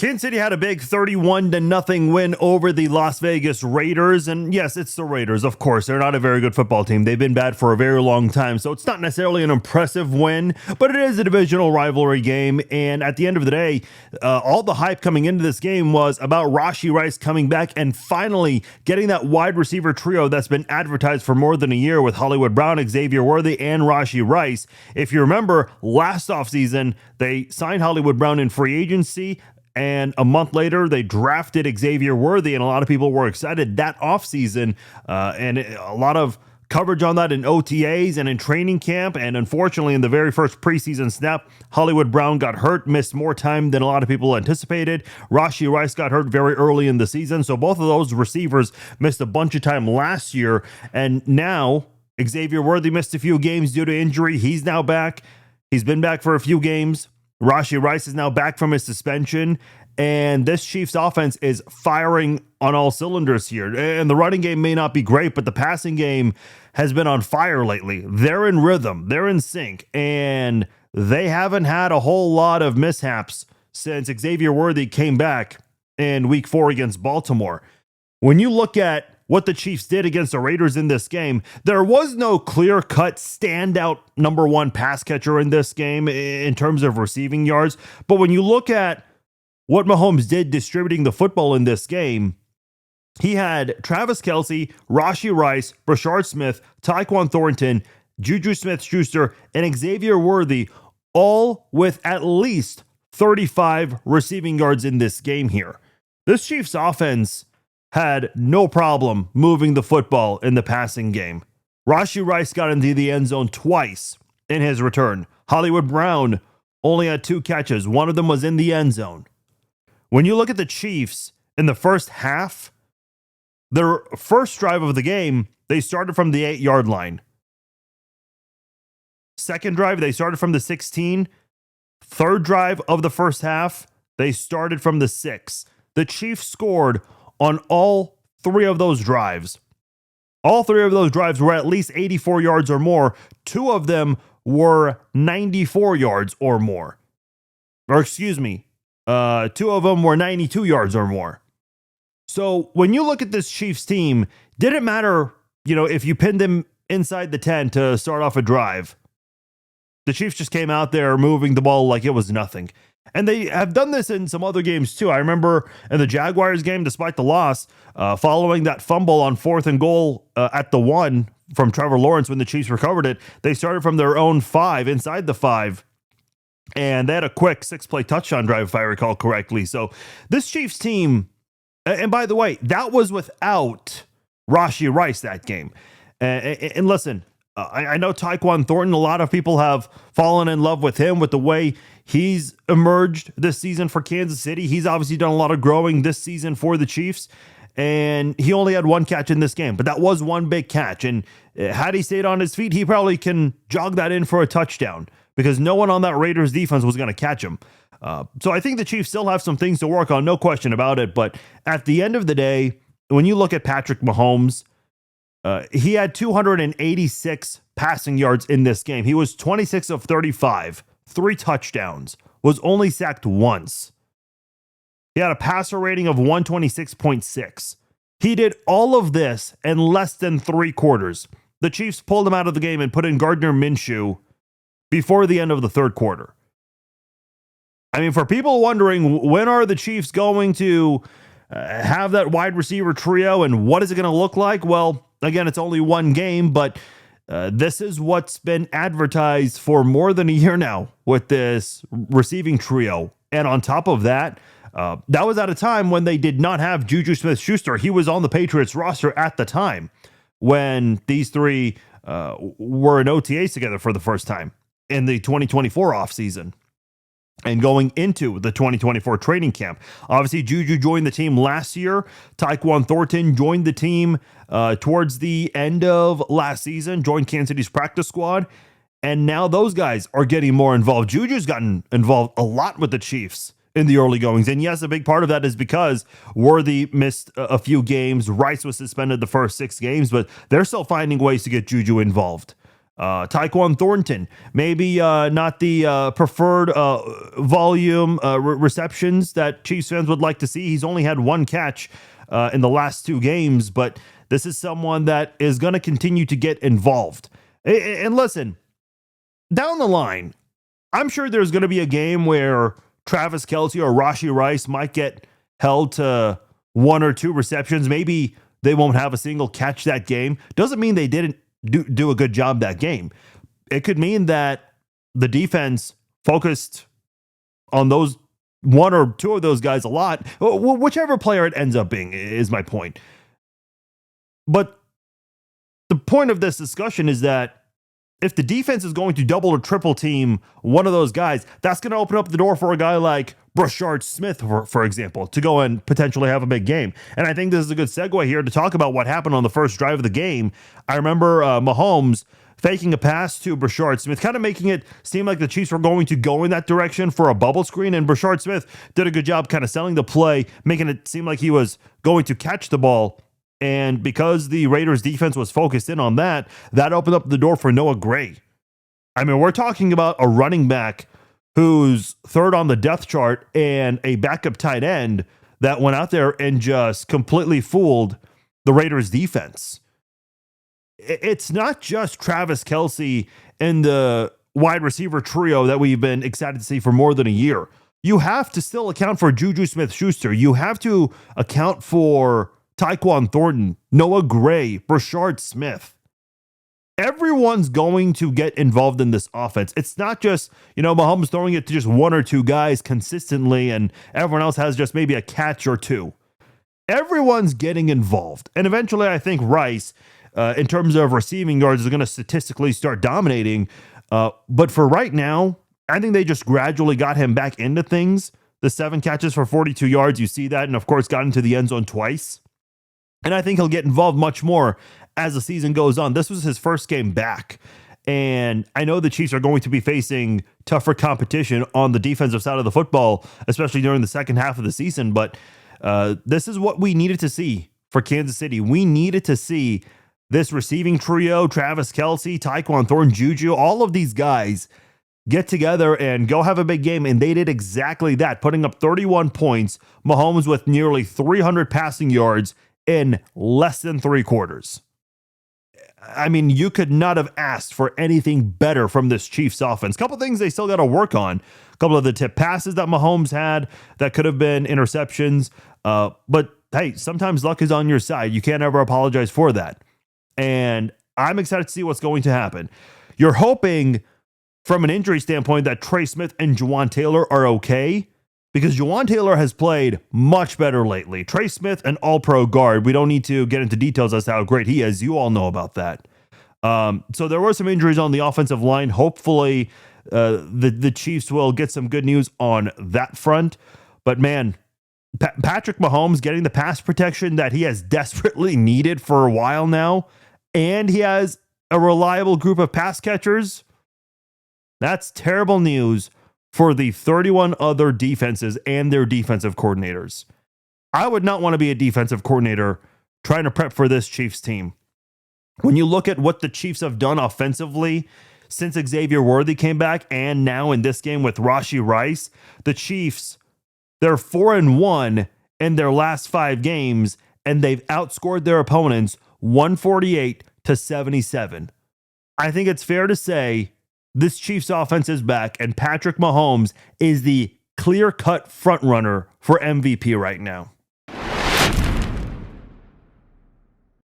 Kansas City had a big 31-0 win over the Las Vegas Raiders. And yes, it's the Raiders, of course. They're not a very good football team. They've been bad for a very long time. So it's not necessarily an impressive win, but it is a divisional rivalry game. And at the end of the day, all the hype coming into this game was about Rashee Rice coming back and finally getting that wide receiver trio that's been advertised for more than a year with Hollywood Brown, Xavier Worthy, and Rashee Rice. If you remember, last offseason, they signed Hollywood Brown in free agency. And a month later, they drafted Xavier Worthy, and a lot of people were excited that offseason. And a lot of coverage on that in OTAs and in training camp. And unfortunately, in the very first preseason snap, Hollywood Brown got hurt, missed more time than a lot of people anticipated. Rashee Rice got hurt very early in the season. So both of those receivers missed a bunch of time last year. And now Xavier Worthy missed a few games due to injury. He's now back. He's been back for a few games. Rashee Rice is now back from his suspension, and this Chiefs offense is firing on all cylinders here. And the running game may not be great, but the passing game has been on fire lately. They're in rhythm, they're in sync, and they haven't had a whole lot of mishaps since Xavier Worthy came back in week 4 against Baltimore. When you look at what the Chiefs did against the Raiders in this game, there was no clear-cut standout number one pass catcher in this game in terms of receiving yards. But when you look at what Mahomes did distributing the football in this game, he had Travis Kelce, Rashee Rice, Brashard Smith, Tyquan Thornton, Juju Smith-Schuster, and Xavier Worthy, all with at least 35 receiving yards in this game here. This Chiefs offense had no problem moving the football in the passing game. Rashee Rice got into the end zone twice in his return. Hollywood Brown only had 2 catches. One of them was in the end zone. When you look at the Chiefs in the first half, their first drive of the game, they started from the 8-yard line. Second drive, they started from the 16. Third drive of the first half, they started from the 6. The Chiefs scored on all 3 of those drives. All 3 of those drives were at least 84 yards or more. 2 of them were 94 yards or more. Or excuse me, 2 of them were 92 yards or more. So when you look at this Chiefs team, didn't matter, if you pinned them inside the 10 to start off a drive. The Chiefs just came out there moving the ball like it was nothing. And they have done this in some other games too. I remember in the Jaguars game, despite the loss, following that fumble on 4th and goal at the 1 from Trevor Lawrence when the Chiefs recovered it, they started from their own 5, inside the 5. And they had a quick 6-play touchdown drive, if I recall correctly. So this Chiefs team, and by the way, that was without Rashee Rice that game. And listen, I know Tyquan Thornton, a lot of people have fallen in love with him, with the way he's emerged this season for Kansas City. He's obviously done a lot of growing this season for the Chiefs, and he only had 1 catch in this game, but that was 1 big catch. And had he stayed on his feet, he probably can jog that in for a touchdown because no one on that Raiders defense was going to catch him. So I think the Chiefs still have some things to work on, no question about it. But at the end of the day, when you look at Patrick Mahomes, he had 286 passing yards in this game. He was 26 of 35, 3 touchdowns, was only sacked once. He had a passer rating of 126.6. He did all of this in less than 3 quarters. The Chiefs pulled him out of the game and put in Gardner Minshew before the end of the 3rd quarter. I mean, for people wondering, when are the Chiefs going to have that wide receiver trio and what is it going to look like? Well, again, it's only 1 game, but this is what's been advertised for more than a year now with this receiving trio. And on top of that, that was at a time when they did not have Juju Smith-Schuster. He was on the Patriots roster at the time when these 3 were in OTAs together for the first time in the 2024 offseason. And going into the 2024 training camp. Obviously, Juju joined the team last year. Tyquan Thornton joined the team towards the end of last season, joined Kansas City's practice squad. And now those guys are getting more involved. Juju's gotten involved a lot with the Chiefs in the early goings. And yes, a big part of that is because Worthy missed a few games. Rice was suspended the first 6 games, but they're still finding ways to get Juju involved. Tyquan Thornton, maybe not the preferred volume receptions that Chiefs fans would like to see. He's only had one catch in the last 2 games, but this is someone that is going to continue to get involved. And listen, down the line, I'm sure there's going to be a game where Travis Kelce or Rashee Rice might get held to 1 or 2 receptions. Maybe they won't have a single catch that game. Doesn't mean they didn't do a good job that game. It could mean that the defense focused on those 1 or 2 of those guys a lot. Whichever player it ends up being is my point. But the point of this discussion is that if the defense is going to double or triple team one of those guys, that's going to open up the door for a guy like Brashard Smith, for example, to go and potentially have a big game. And I think this is a good segue here to talk about what happened on the first drive of the game. I remember Mahomes faking a pass to Brashard Smith, kind of making it seem like the Chiefs were going to go in that direction for a bubble screen. And Brashard Smith did a good job kind of selling the play, making it seem like he was going to catch the ball. And because the Raiders defense was focused in on that, that opened up the door for Noah Gray. I mean, we're talking about a running back who's 3rd on the depth chart and a backup tight end that went out there and just completely fooled the Raiders defense. It's not just Travis Kelce and the wide receiver trio that we've been excited to see for more than a year. You have to still account for Juju Smith-Schuster. You have to account for Tyquan Thornton, Noah Gray, Brashard Smith. Everyone's going to get involved in this offense. It's not just, Mahomes throwing it to just 1 or 2 guys consistently and everyone else has just maybe a catch or 2. Everyone's getting involved. And eventually I think Rice, in terms of receiving yards, is going to statistically start dominating. But for right now, I think they just gradually got him back into things. The 7 catches for 42 yards, you see that, and of course got into the end zone twice. And I think he'll get involved much more as the season goes on. This was his first game back. And I know the Chiefs are going to be facing tougher competition on the defensive side of the football, especially during the second half of the season. But this is what we needed to see for Kansas City. We needed to see this receiving trio, Travis Kelce, Tyquan Thornton, Juju, all of these guys get together and go have a big game. And they did exactly that, putting up 31 points. Mahomes with nearly 300 passing yards in less than 3 quarters. I mean, you could not have asked for anything better from this Chiefs offense. A couple things they still got to work on. A couple of the tip passes that Mahomes had that could have been interceptions. But hey, sometimes luck is on your side. You can't ever apologize for that. And I'm excited to see what's going to happen. You're hoping from an injury standpoint that Trey Smith and Juwan Taylor are okay, because Juwan Taylor has played much better lately. Trey Smith, an all-pro guard. We don't need to get into details as to how great he is. You all know about that. So there were some injuries on the offensive line. Hopefully, the Chiefs will get some good news on that front. But man, Patrick Mahomes getting the pass protection that he has desperately needed for a while now, and he has a reliable group of pass catchers. That's terrible news for the 31 other defenses and their defensive coordinators. I would not want to be a defensive coordinator trying to prep for this Chiefs team. When you look at what the Chiefs have done offensively since Xavier Worthy came back, and now in this game with Rashee Rice, the Chiefs, they're 4-1 in their last 5 games, and they've outscored their opponents 148-77. I think it's fair to say this Chiefs offense is back, and Patrick Mahomes is the clear-cut frontrunner for MVP right now.